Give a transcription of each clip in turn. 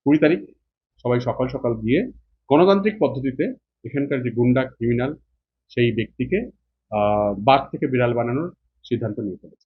20 তারিখ সবাই সকাল সকাল গিয়ে গণতান্ত্রিক পদ্ধতিতে এখানকার যে গুন্ডা ক্রিমিনাল সেই ব্যক্তিকে বাঘ থেকে বিড়াল বানানোর সিদ্ধান্ত নিয়ে ফেলেছে।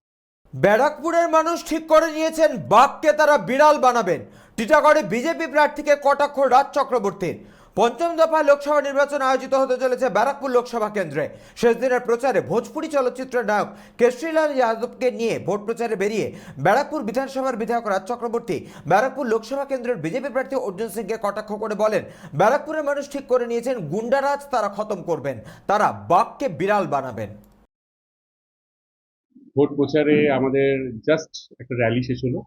ব্যারাকপুরের মানুষ ঠিক করে নিয়েছেন বাঘকে তারা বিড়াল বানাবেন। টিটাগড়ে বিজেপি প্রার্থীকে কটাক্ষ রাজ চক্রবর্তীর। পঞ্চম দফায় লোকসভা নির্বাচন আয়োজিত হতে চলেছে ব্যারাকপুর লোকসভা কেন্দ্রে। শেষ দিনের প্রচারে ভোজপুরি চলচ্চিত্রের নায়ক কেশরীলাল যাদবকে নিয়ে ভোট প্রচারে বেরিয়ে ব্যারাকপুর বিধানসভার বিধায়ক রাজ চক্রবর্তী ব্যারাকপুর লোকসভা কেন্দ্রের বিজেপি প্রার্থী অর্জুন সিংকে কটাক্ষ করে বলেন, ব্যারাকপুরের মানুষ ঠিক করে নিয়েছেন গুন্ডারাজ তারা খতম করবেন, তারা বাঘকে বিড়াল বানাবেন। ভোট প্রচারে আমাদের জাস্ট একটা র্যালি শেষ হলো।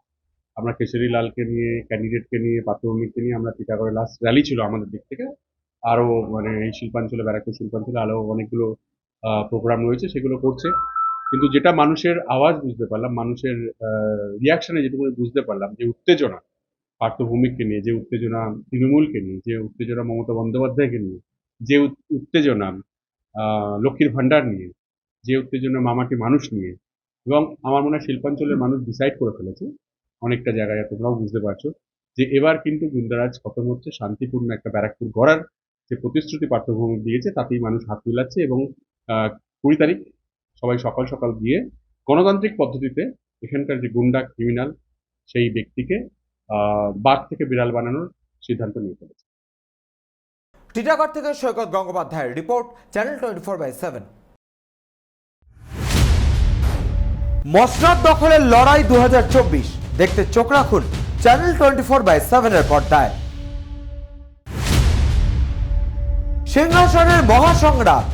আমরা কেশরী লালকে নিয়ে, ক্যান্ডিডেটকে নিয়ে, পাত্রভূমিকে নিয়ে আমরা টিটাগড়ে লাস্ট র্যালি ছিল আমাদের দিক থেকে। আরো মানে এই শিল্পাঞ্চলে, ব্যারাকপুর শিল্পাঞ্চলে আরো অনেকগুলো প্রোগ্রাম রয়েছে, সেগুলো করছে। কিন্তু যেটা মানুষের আওয়াজ বুঝতে পারলাম, মানুষের রিয়াকশনে যেটুকু বুঝতে পারলাম, যে উত্তেজনা পার্থভূমিককে নিয়ে, যে উত্তেজনা তৃণমূলকে নিয়ে, যে উত্তেজনা মমতা বন্দ্যোপাধ্যায়কে নিয়ে, যে উত্তেজনা লক্ষ্মীর ভান্ডার নিয়ে, যে উত্তেজনা মামাটি মানুষ নিয়ে, এবং আমার মনে হয় শিল্পাঞ্চলের মানুষ ডিসাইড করে ফেলেছে অনেকটা জায়গায়, তোমরাও বুঝতে পারছো যে এবার কিন্তু গুন্ডারাজ খতম হচ্ছে। শান্তিপূর্ণ একটা ব্যারাকপুর গড়ার যে প্রতিশ্রুতি পার্থভূমি দিয়েছে তাতেই মানুষ হাত মিলাচ্ছে। এবং 20 তারিখ সবাই সকাল সকাল গিয়ে গণতান্ত্রিক পদ্ধতিতে এখানকার যে গুন্ডা ক্রিমিনাল সেই ব্যক্তিকে বাঘ থেকে বিড়াল বানানোর সিদ্ধান্ত নিয়ে ফেলেছে। টিটাগড় থেকে সৈকত গঙ্গোপাধ্যায়ের রিপোর্ট, চ্যানেল 24/7। মসনদ দখলের লড়াই 2024 দেখতে চোখ রাখুন চ্যানেল 24/7 এর পর্দায়। সিংহাসনের মহাসংগ্রাম